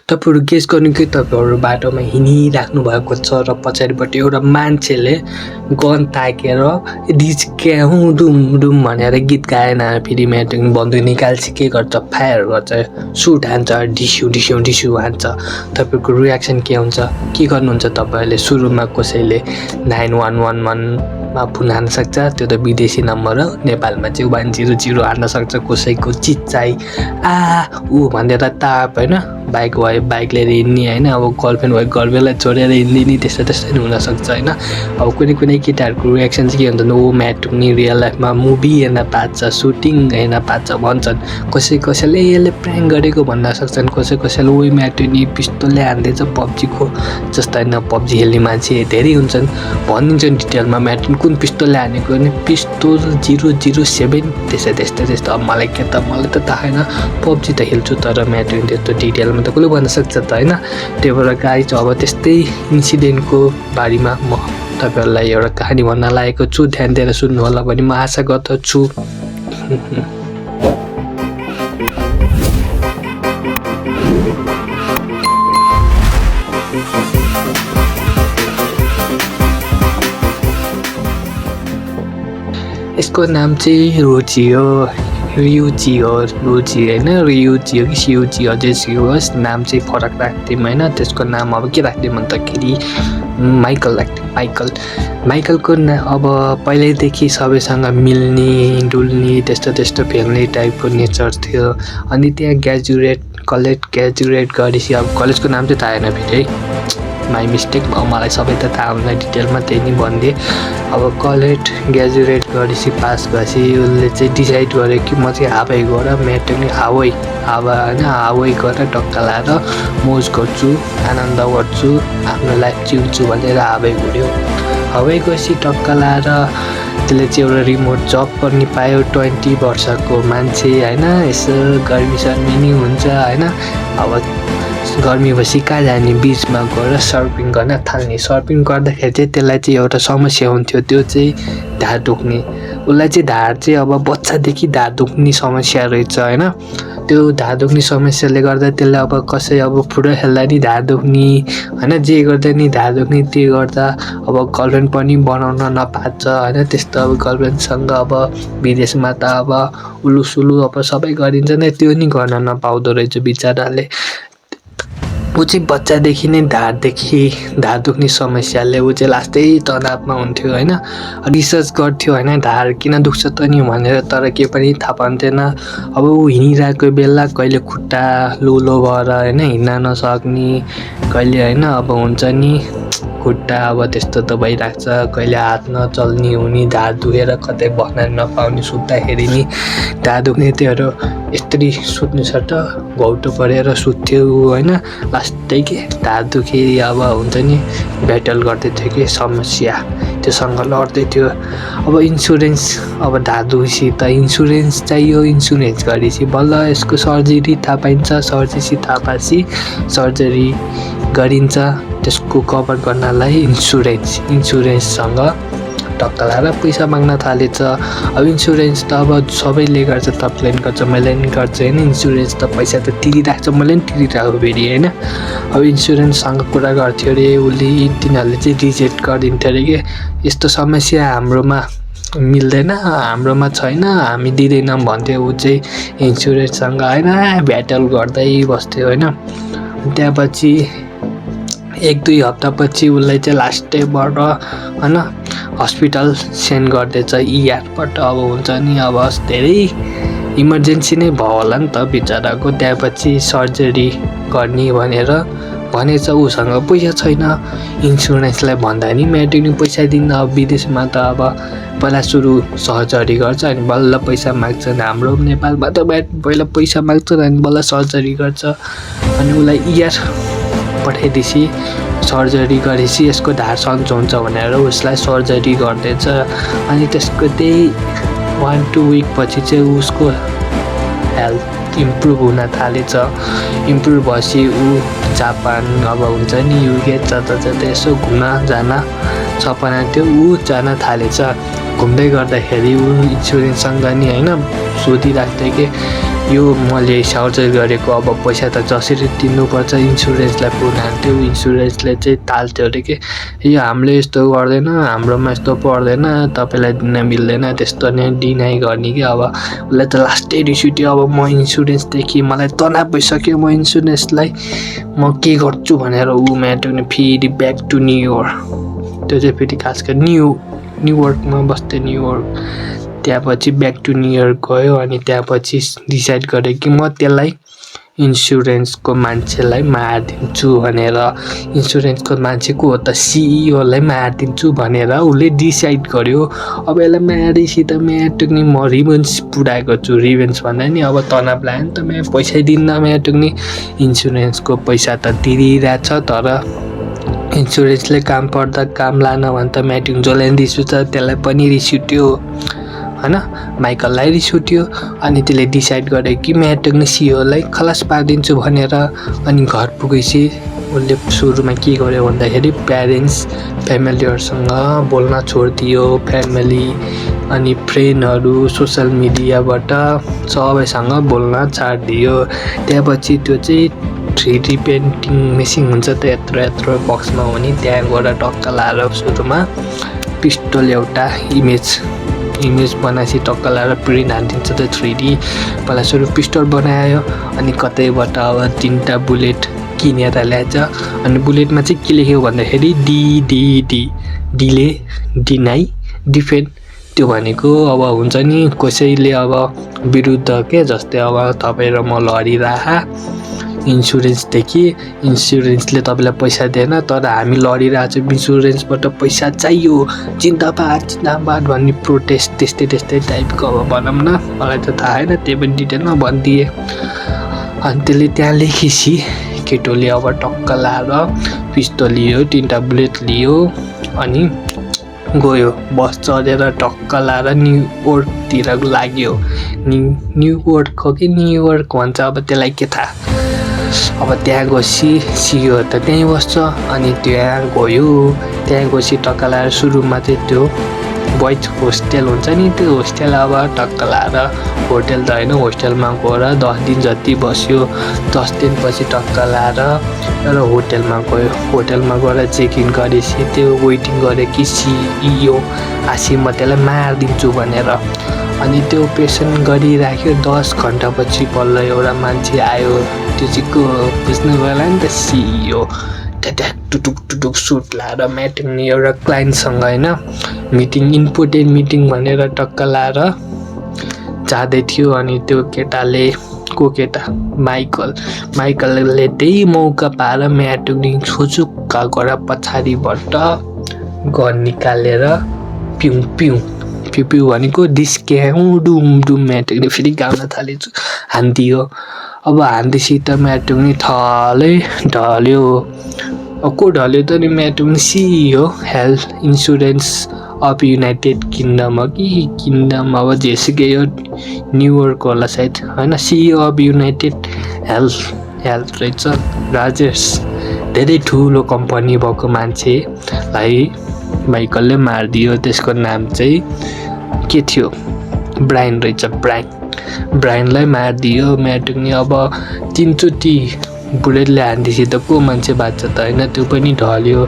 तपाईँहरू गेस गर्नु कि तपाईँहरू बाटोमा हिँडिराख्नु भएको छ र पछाडिपट्टि एउटा मान्छेले गन ताकेर डिस्क्याउँ डुम डुम भनेर गीत गाएन, फेरि म्याटिङ बन्दुक निकाल्छ, के गर्छ, फायर गर्छ, सुट हान्छ, डिस्यु डिस्यु डिस्यु हान्छ। तपाईँको रियाक्सन के हुन्छ, के गर्नुहुन्छ तपाईँहरूले? सुरुमा कसैले 911मा फोन हान्न सक्छ, त्यो त विदेशी नम्बर हो। नेपालमा चाहिँ 100 हान्न सक्छ। कसैको चिच्चाइ ऊ भनेर ताप होइन, बाइक भयो बाइक लिएर हिँड्ने होइन, अब गर्लफ्रेन्ड भयो गर्लफ्रेन्डलाई छोडेर हिँड्ने त्यस्तो त्यस्तो नि हुनसक्छ होइन। अब कुनै केटाहरूको रियाक्सन चाहिँ के हुन्छ, ओ म्याट नि रियल लाइफमा मुभी हेर्न पान्छ, सुटिङ हेर्न पान्छ भन्छन्। कसैले यसले प्र्याङ्क गरेको भन्न सक्छन्, कसैले ओ म्याट नि पिस्तोलले हान्दैछ पब्जीको जस्तो होइन। पब्जी खेल्ने मान्छे धेरै हुन्छन्, भनिदिन्छन् डिटेलमा म्याट कुन पिस्तोलले हानेको भने पिस्तोल 007 त्यस्तो। अब मलाई त थाहा छैन, पब्जी त खेल्छु तर म्याट त्यस्तो डिटेलमा त कसले भन्न सक्छ त होइन। त्यही भएर गाइज अब त्यस्तै इन्सिडेन्टको बारेमा म तपाईँहरूलाई एउटा कहानी भन्न लागेको छु, ध्यान दिएर सुन्नु होला भने म आशा गर्दछु। यसको नाम चाहिँ रुचि हो, रियुची होइन, रियुची हो कि सियुची हो, जे होस् नाम चाहिँ फरक राख्थ्यौँ होइन। त्यसको नाम अब के राख्थ्यौँ भन्दाखेरि माइकल राख्थ्यौँ। माइकलको अब पहिल्यैदेखि सबैसँग मिल्ने डुल्ने त्यस्तो फ्यामिली टाइपको नेचर थियो। अनि त्यहाँ कलेज ग्रेजुएट गरेपछि, अब कलेजको नाम चाहिँ थाहा छैन फेरि है, माई मिस्टेक। मलाई सबै त थाहा हुँदैन, डिटेलमा त्यही नै भनिदिएँ। अब कलेज ग्रेजुएट गरेपछि पास भएपछि उसले चाहिँ डिसाइड गर्यो कि म चाहिँ हावै गएर म्याटोनी हावै गरेर टक्का लाएर मोज गर्छु, आनन्द गर्छु, आफ्नो लाइफ जिउँछु भनेर हावै गऱ्यो। हावै गएपछि टक्का लाएर त्यसले चाहिँ एउटा रिमोट जब पनि पायो। 20 वर्षको मान्छे होइन, यसो गर्मी सर्मी नि हुन्छ होइन। अब गर्मी भएपछि कहाँ जाने, बिचमा गएर सर्फिङ गर्न थाल्ने। सर्फिङ गर्दाखेरि चाहिँ त्यसलाई चाहिँ एउटा समस्या हुन्थ्यो, त्यो चाहिँ ढाड दुख्ने। उसलाई चाहिँ ढाड चाहिँ अब बच्चादेखि ढाड दुख्ने समस्या रहेछ होइन। त्यो ढाड दुख्ने समस्याले गर्दा त्यसलाई अब कसै अब फुटबल खेल्दा नि ढाड दुख्ने होइन, जे गर्दा नि ढाड दुख्ने। त्यो गर्दा अब गर्लफ्रेन्ड पनि बनाउन नपान्छ होइन। त्यस्तो अब गर्लफ्रेन्डसँग अब विदेशमा त अब उलुसुलु अब सबै गरिन्छ नै, त्यो नि गर्न नपाउँदो रहेछ बिचराले। ऊ चाहिँ बच्चादेखि नै ढाड दुख्ने समस्याले ऊ चाहिँ लास्टै तनावमा हुन्थ्यो होइन। रिसर्च गर्थ्यो होइन, ढाड किन दुख्छ त नि भनेर, तर के पनि थाहा पाउँथेन। अब ऊ हिँडिरहेको बेला कहिले खुट्टा लुलो भएर होइन हिँड्न नसक्ने, कहिले होइन अब हुन्छ नि खुट्टा अब त्यस्तो त भइरहेको छ, कहिले हात नचल्ने हुने, ढाड दुखेर कतै बस्न नपाउने, सुत्दाखेरि नि ढाड दुख्ने। त्योहरू यस्तरी सुत्नु छ त घौटो परेर सुत्थ्यो होइन। लास्टै के ढाड दुखी अब हुन्छ नि ब्याटल गर्दै थियो कि समस्या, त्योसँग लड्दै थियो। अब इन्सुरेन्स, अब ढाड दुखेपछि त इन्सुरेन्स चाहियो, इन्सुरेन्स गरेपछि बल्ल यसको सर्जरी थाहा पाइन्छ। सर्जरी गरिन्छ, त्यसको कभर गर्नलाई इन्सुरेन्ससँग टक्का लाएर पैसा माग्न थालेछ। अब इन्सुरेन्स त अब सबैले गर्छ, तपाईँले पनि गर्छ, मैले पनि गर्छ होइन। इन्सुरेन्स त पैसा त तिरिरहेको छ, मैले पनि तिरिरहेको फेरि होइन। अब इन्सुरेन्ससँग कुरा गर्थ्यो अरे उसले, तिनीहरूले चाहिँ रिजेक्ट गरिदिन्थ्यो अरे कि यस्तो समस्या हाम्रोमा मिल्दैन, हाम्रोमा छैन, हामी दिँदैनौँ भन्थ्यो। ऊ चाहिँ इन्सुरेन्ससँग होइन ब्याटल गर्दै बस्थ्यो होइन। त्यहाँपछि 1-2 हप्तापछि उसलाई चाहिँ लास्टैबाट होइन हस्पिटल सेन्ड गर्दैछ ERबाट। अब हुन्छ नि अब धेरै इमर्जेन्सी नै भयो होला नि त बिचराको। त्यहाँपछि सर्जरी गर्ने भनेछ, उसँग पैसा छैन। इन्सुरेन्सलाई भन्दा नि म्याट्रिक नि पैसा दिन्न। अब विदेशमा त अब पहिला सुरु सर्जरी गर्छ अनि बल्ल पैसा माग्छन्। हाम्रो नेपालमा त पहिला पैसा माग्छन् अनि बल्ल सर्जरी गर्छ। अनि उसलाई ER पठाइदिएपछि सर्जरी गरेपछि यसको ढाड सन्चो हुन्छ भनेर उसलाई सर्जरी गर्दैछ। अनि त्यसको त्यही 1-2 विक पछि चाहिँ उसको हेल्थ इम्प्रुभ हुन थालेछ। इम्प्रुभ भएपछि ऊ जापान अब हुन्छ नि युके जता यसो घुम्न जान सपना थियो, ऊ जान थालेछ। घुम्दै गर्दाखेरि ऊ इन्सुरेन्ससँग नि होइन सोधिरहेको थियो कि यो मैले सर्जरी गरेको अब पैसा त जसरी तिर्नुपर्छ इन्सुरेन्सलाई पुनः त्यो इन्सुरेन्सले चाहिँ टाल्थ्यो अरे कि यो हामीले यस्तो गर्दैन हाम्रोमा यस्तो पर्दैन तपाईँलाई दिन मिल्दैन त्यस्तो नै डिनाइ गर्ने कि अब उसलाई त लास्टै रिस उठ्यो अब म इन्सुरेन्सदेखि मलाई तनाव भइसक्यो म इन्सुरेन्सलाई म के गर्छु भनेर ऊ म्याटोले फेरि ब्याक टु न्युयोर्क त्यो चाहिँ फेरि खास गरी न्युयोर्कमा बस्थ्यो न्युयोर्क त्यहाँपछि ब्याक टु न्युयोर्क गयो अनि त्यहाँपछि डिसाइड गरेँ कि म त्यसलाई इन्सुरेन्सको मान्छेलाई मारिदिन्छु भनेर इन्सुरेन्सको मान्छे को हो त सिइओलाई मारिदिन्छु भनेर उसले डिसाइड गर्यो अब यसलाई मारेपछि त म्याटुक्नी म रिभेन्स पुऱ्याएको छु रिभेन्स भन्दा नि अब तनाव लाग्यो नि त म पैसै दिन्न म्याटुक्नी इन्सुरेन्सको पैसा त तिरिरहेछ तर इन्सुरेन्सले काम पर्दा काम लान भने त म्याटुङ जसलाई रिस उठ्छ त्यसलाई पनि रिस उठ्यो हैन माइकललाई रिस उठ्यो अनि त्यसले डिसाइड गरे कि म्याटुङले सिइओलाई खलास पारिदिन्छु भनेर अनि घर पुगेपछि उसले सुरुमा के गर्यो भन्दाखेरि फ्यामिलीहरूसँग बोल्न छोडिदियो फ्यामिली अनि फ्रेन्डहरू सोसियल मिडियाबाट सबैसँग बोल्न छाडिदियो त्यहाँपछि त्यो चाहिँ 3D पेन्टिङ मेसिन हुन्छ त यत्रो बक्समा हुने त्यहाँ गएर टक्क लाएर सुरुमा पिस्टल एउटा इमेज बनाएपछि टक्क लाएर प्रिन्ट हालिदिन्छ त 3D पहिला सुरु पिस्टल बनायो अनि कतैबाट अब 3टा बुलेट किनेर ल्याएछ अनि बुलेटमा चाहिँ के लेख्यो भन्दाखेरि डिले डिनाइ डिफेन्ड त्यो भनेको अब हुन्छ नि कसैले अब विरुद्ध के जस्तै अब तपाईँ र म लडिरहा इन्सुरेन्सदेखि इन्सुरेन्सले तपाईँलाई पैसा दिएन तर हामी लडिरहेको छौँ इन्सुरेन्सबाट पैसा चाहियो जिन्दाबाद भन्ने प्रोटेस्ट त्यस्तै टाइपको अब भनौँ न मलाई त थाहा छैन त्यही पनि डिटेलमा भनिदिएँ अनि त्यसले त्यहाँ लेखेपछि केटोले अब टक्क लाएर पिस्तोल लियो 3टा बुलेट लियो अनि गयो बस चढेर टक्क लाएर न्युयोर्कतिर लाग्यो न्युयोर्क हो कि न्युयोर्क भन्छ अब त्यसलाई के थाहा अब त्यहाँ गएपछि सिइओ त त्यहीँ बस्छ अनि त्यहाँ गएपछि टक्क लाएर सुरुमा चाहिँ त्यो बोइज होस्टेल हुन्छ नि त्यो होस्टेल अब टक्क लाएर होटेल त होइन होस्टेलमा गएर 10 दिन जति बस्यो 10 दिनपछि टक्क लाएर र होटेलमा गएर चेक इन गरेपछि त्यो वेटिङ गरे कि सिइओ आसी म त्यसलाई मारिदिन्छु भनेर अनि त्यो पेसेन्ट गरिराख्यो 10 घन्टापछि बल्ल एउटा मान्छे आयो त्यो चाहिँ को बुझ्नु होला नि त सिइओ टुटुक सुट लाएर म्याटिङ एउटा क्लाइन्टसँग होइन मिटिङ इम्पोर्टेन्ट मिटिङ भनेर टक्क लाएर जाँदै थियो अनि त्यो केटाले केटा माइकलले त्यही मौका पाएर म्याटुङ छुचुक्का गएर पछाडिबाट गन निकालेर पिउ भनेको डिस्क्याउ डुम म्याटुङले फेरि गाउन थालेछु हान्दियो अब हान्दैसी त म्याटुङ ढल्यो को ढल्यो त नि म्याटुङ CEO health insurance of United Kingdom हो कि किङ्डम अब जेसुकै यो न्युयोर्क होला सायद होइन सिइओ अफ युनाइटेड हेल्थ रहेछ राजेश धेरै ठुलो कम्पनी भएको मान्छेलाई माइकलले मारिदियो त्यसको नाम चाहिँ के थियो ब्रायन रहेछ ब्रायनलाई मारिदियो म्याटुङले अब 3चोटि बुलेटले हान्दिएपछि त को मान्छे बाँच्छ त होइन त्यो पनि ढल्यो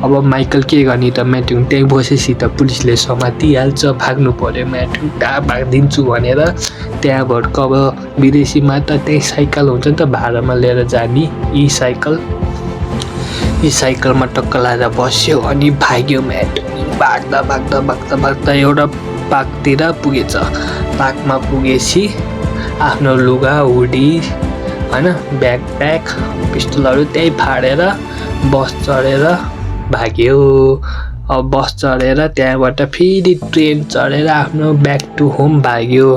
अब माइकल के गर्ने त म्याटुङ त्यहीँ बसेपछि त पुलिसले समातिहाल्छ भाग्नु पर्यो म्याटुङ कहाँ भागिदिन्छु भनेर त्यहाँबाट अब विदेशीमा त त्यही साइकल हुन्छ नि त भाडामा लिएर जाने यी साइकलमा टक्क लाएर बस्यो अनि भाग्यो म्याटुङ भाग्दा एउटा पार्कतिर पुगेछ पार्कमा पुगेपछि आफ्नो लुगा हुडी होइन ब्याकप्याक पिस्टलहरू त्यही फाडेर बस चढेर भाग्यो अब बस चढेर त्यहाँबाट फेरि ट्रेन चढेर आफ्नो ब्याक टु होम भाग्यो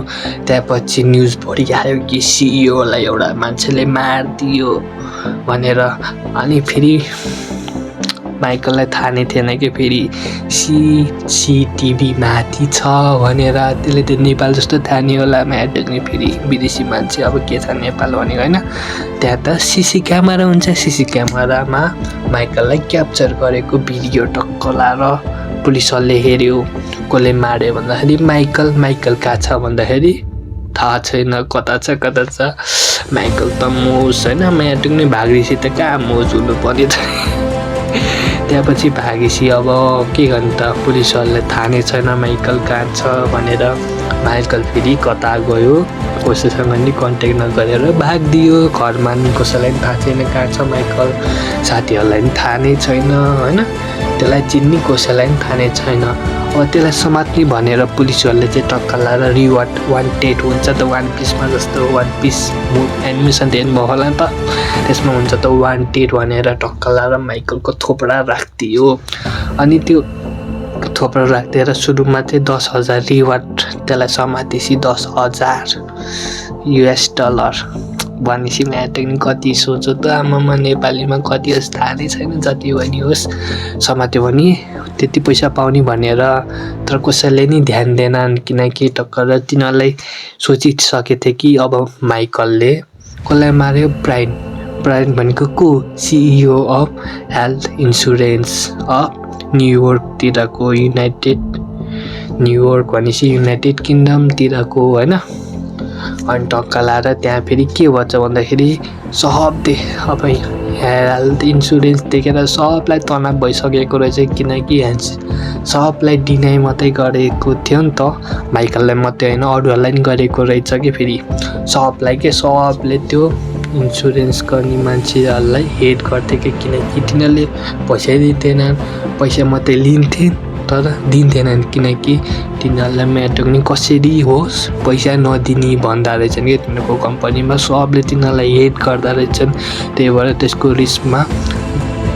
त्यहाँपछि न्युज भरिआयो कि सिइओलाई एउटा मान्छेले मारिदियो भनेर अनि फेरि माइकललाई थाहा नै थिएन कि फेरि सिसिटिभी माथि छ भनेर त्यसले त नेपाल जस्तो थाहा नि होला म्याटुङले फेरि विदेशी मान्छे अब के छ नेपाल भनेको होइन त्यहाँ त सिसी क्यामेरा हुन्छ सिसी क्यामेरामा माइकललाई क्याप्चर गरेको भिडियो टक्क लाएर पुलिसहरूले हेऱ्यो कसले मार्यो भन्दाखेरि माइकल कहाँ छ भन्दाखेरि थाहा छैन कता छ माइकल त मोस होइन म्याटुङ नै भाग्रेसी त कहाँ मोज हुनु पर्ने त त्यहाँपछि भागेपछि अब के गर्नु त पुलिसहरूले थाहा नै छैन माइकल कहाँ छ भनेर माइकल फेरि कता गयो कसैसँग नि कन्ट्याक्ट नगरेर भागिदियो घरमा नि कसैलाई पनि थाहा छैन कहाँ छ माइकल साथीहरूलाई पनि थाहा नै छैन होइन त्यसलाई चिन्ने कसैलाई पनि थाहा नै छैन अब त्यसलाई समात्ने भनेर पुलिसहरूले चाहिँ टक्का लाएर रिवार्ड वान्टेड हुन्छ त वान पिसमा जस्तो वान पिस एनिमेसन हेर्नुभयो होला त त्यसमा हुन्छ त वान्टेड भनेर टक्का लाएर माइकलको थोपडा राखिदियो अनि त्यो थोपडा राखिदिएर सुरुमा चाहिँ 10,000 रिवार्ड त्यसलाई समातेपछि 10,000 US डलर भनेपछि म्याटेक कति सोच्यो त आमामा नेपालीमा कति होस् थाहा नै छैन जति पनि होस् समात्यो भने त्यति पैसा पाउने भनेर तर कसैले नि ध्यान दिएनन् किनकि टक्कर तिनीहरूलाई सोचिसकेको थियो कि अब माइकलले कसलाई मार्यो ब्रायन भनेको को CEO of health insurance of न्युयोर्कतिरको न्युयोर्क भनेपछि युनाइटेड किङडमतिरको होइन अनि टक्का लाएर त्यहाँ फेरि के भन्छ भन्दाखेरि सबले अब हेल्थ इन्सुरेन्स देखेर सबलाई तनाव भइसकेको रहेछ किनकि सबलाई डिनाइ मात्रै गरेको थियो नि त माइकललाई मात्रै होइन अरूहरूलाई पनि गरेको रहेछ कि फेरि सबले त्यो इन्सुरेन्स गर्ने मान्छेहरूलाई हेट गर्थे कि किनकि तिनीहरूले पैसा दिँदैनन् पैसा मात्रै लिन्थे तर दिन्थेनन् किनकि तिनीहरूलाई म्याटर नि कसरी होस् पैसा नदिने भन्दा रहेछन् कि तिनीहरूको कम्पनीमा सबले तिनीहरूलाई हेट गर्दा रहेछन् त्यही भएर त्यसको रिस्कमा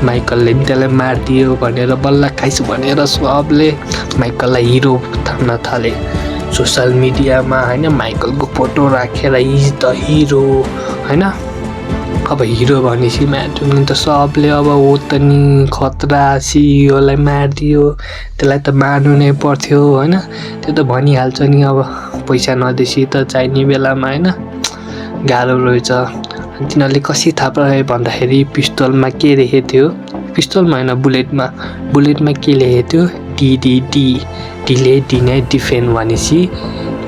माइकलले पनि त्यसलाई मारिदियो भनेर बल्ल खाइस भनेर सबले माइकललाई हिरो ठान्न थाले सोसल मिडियामा होइन माइकलको फोटो राखेर इज द हिरो होइन अब हिरो भनेपछि म्याटुङले त सबले अब हो त नि खतरा CEOलाई मारिदियो त्यसलाई त मार्नु नै पर्थ्यो होइन त्यो त भनिहाल्छ नि अब पैसा नदिएपछि त चाहिने बेलामा होइन गाह्रो रहेछ तिनीहरूले कसरी थाहा पाए भन्दाखेरि पिस्तोलमा के लेखेको थियो पिस्तोलमा होइन बुलेटमा के लेखेको थियो डिले डिनाइ डिफेन्ड भनेपछि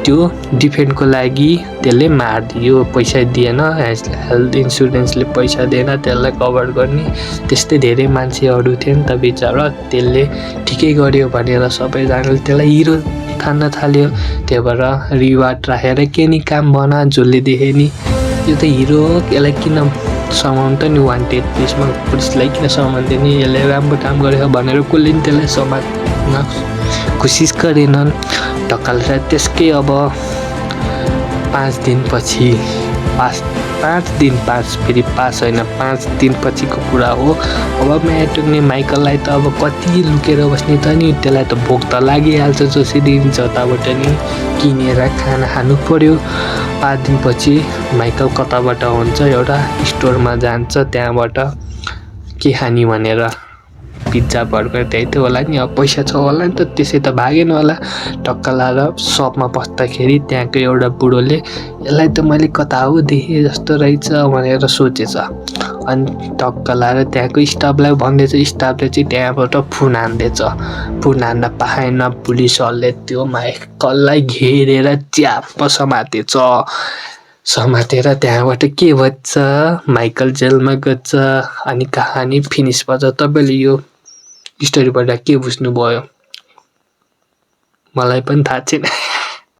त्यो डिफेन्डको लागि त्यसले मारिदियो पैसा दिएन हेल्थ इन्सुरेन्सले पैसा दिएन त्यसलाई कभर गर्ने त्यस्तै धेरै मान्छेहरू थियो नि त बिचरा त्यसले ठिकै गर्यो भनेर सबैजनाले त्यसलाई हिरो ठान्न थाल्यो त्यही भएर रिवार्ड राखेर के नि काम बना जसले देखे नि यो त हिरो हो यसलाई किन समाउनु त नि वान्टेड त्यसमा पुलिसलाई किन समाउँदैन नि यसले राम्रो काम गरेको भनेर कसले नि त्यसलाई समात्न कोसिस गरेनन् ढकालेर त्यसकै अब 5 दिनपछि फेरि 5 दिनपछिको कुरा हो अब म्याटुङले माइकललाई त अब कति लुकेर बस्ने त नि त्यसलाई त भोक त लागिहाल्छ जसरी जताबाट नि किनेर खाना खानु पर्यो 5 दिनपछि माइकल कताबाट हुन्छ एउटा स्टोरमा जान्छ त्यहाँबाट के खाने भनेर पिज्जा बर्गर त्यही त होला नि अब पैसा छ होला नि त त्यसै त भागेन होला टक्का लाएर सपमा पस्दाखेरि त्यहाँको एउटा बुढोले यसलाई त मैले कता हो देखेँ जस्तो रहेछ भनेर सोचेछ अनि टक्का लाएर त्यहाँको स्टाफलाई भन्दैछ स्टाफले चाहिँ त्यहाँबाट फोन हान्न पाएन पुलिसहरूले त्यो माइकललाई घेरेर च्याप्प समातेर त्यहाँबाट के भन्छ माइकल जेलमा गन्छ अनि कहानी फिनिस भन्छ तपाईँले यो स्टोरीबाट के बुझ्नुभयो मलाई पनि थाहा छैन